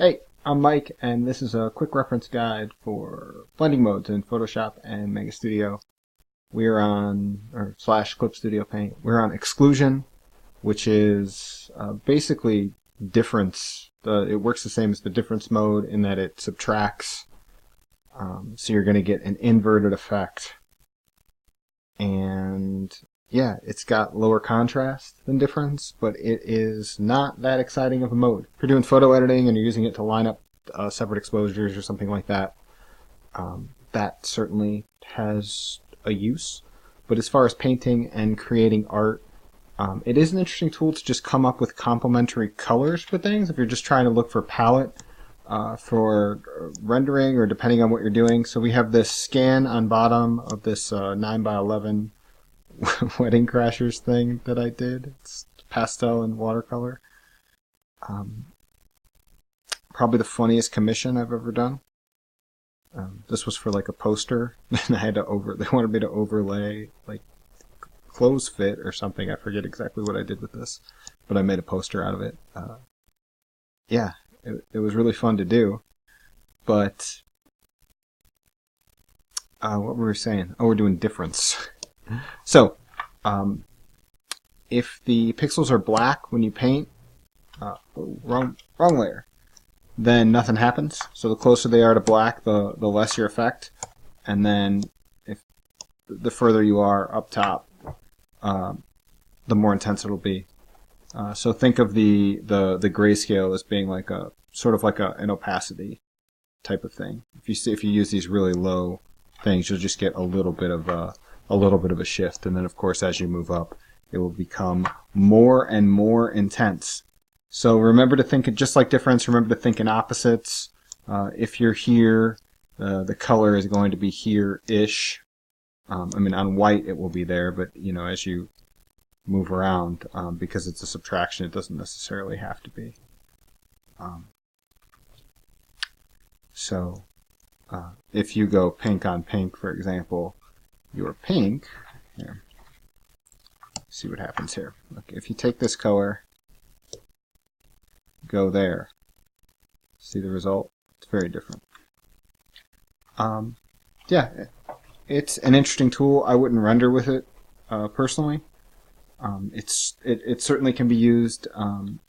Hey, I'm Mike, and this is a quick reference guide for blending modes in Photoshop and Mega Studio. We're on, or slash Clip Studio Paint. We're on Exclusion, which is basically difference. It works the same as the difference mode in that it subtracts. So you're going to get an inverted effect. And yeah, it's got lower contrast than difference, but it is not that exciting of a mode. If you're doing photo editing and you're using it to line up separate exposures or something like that, that certainly has a use. But as far as painting and creating art, it is an interesting tool to just come up with complementary colors for things. If you're just trying to look for palette for rendering, or depending on what you're doing. So we have this scan on bottom of this 9x11 Wedding Crashers thing that I did. It's pastel and watercolor. Probably the funniest commission I've ever done. This was for like a poster, and I had to they wanted me to overlay like clothes fit or something. I forget exactly what I did with this, but I made a poster out of it. Yeah, it was really fun to do. But what were we saying? Oh, we're doing difference. So, if the pixels are black when you paint, wrong layer, then nothing happens. So the closer they are to black, the less your effect. And then if the further you are up top, the more intense it'll be. So think of the grayscale as being like a sort of like an opacity type of thing. If you use these really low things, you'll just get a little bit of a shift, and then of course as you move up, it will become more and more intense. So remember to think, just like difference, remember to think in opposites. If you're here, the color is going to be here-ish. I mean, on white it will be there, but you know, as you move around, because it's a subtraction, it doesn't necessarily have to be. So if you go pink on pink, for example, your pink, here, see what happens here. Look, if you take this color, go there, see the result? It's very different. Yeah, it's an interesting tool. I wouldn't render with it personally. It certainly can be used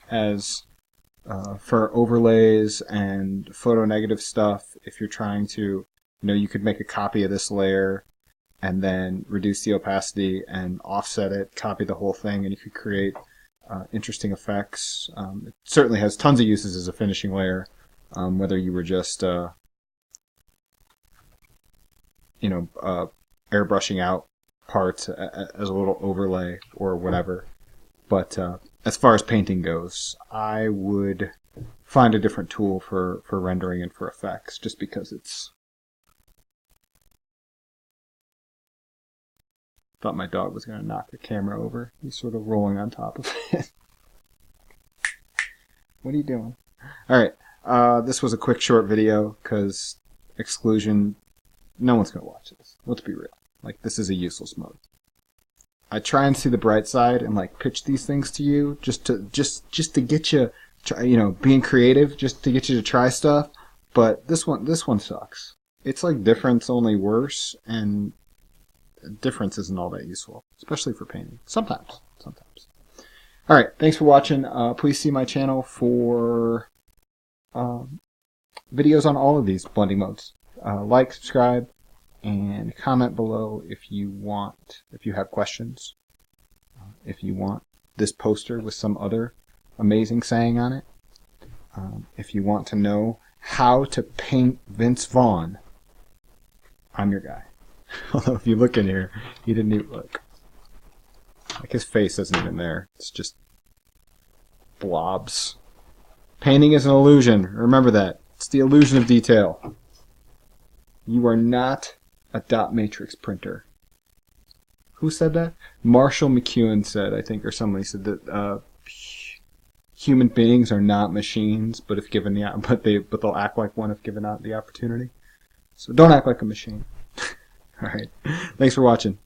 as for overlays and photo negative stuff. If you're trying to, you could make a copy of this layer and then reduce the opacity and offset it, copy the whole thing, and you could create interesting effects. It certainly has tons of uses as a finishing layer, whether you were just airbrushing out parts as a little overlay or whatever. But as far as painting goes, I would find a different tool for rendering and for effects, just because it's... Thought my dog was going to knock the camera over. He's sort of rolling on top of it. What are you doing? Alright, this was a quick short video because Exclusion, no one's going to watch this. Let's be real. Like, this is a useless mode. I try and see the bright side and like pitch these things to you just to get you, being creative, just to get you to try stuff. But this one sucks. It's like difference, only worse, and difference isn't all that useful, especially for painting. Sometimes. Alright, thanks for watching. Please see my channel for videos on all of these blending modes. Like, subscribe, and comment below if you have questions. If you want this poster with some other amazing saying on it. If you want to know how to paint Vince Vaughn, I'm your guy. Although if you look in here, he didn't even look. Like, his face isn't even there. It's just blobs. Painting is an illusion. Remember that. It's the illusion of detail. You are not a dot matrix printer. Who said that? Marshall McLuhan said, I think, or somebody said that human beings are not machines, but if given but they'll act like one if given out the opportunity. So don't act like a machine. All right. Thanks for watching.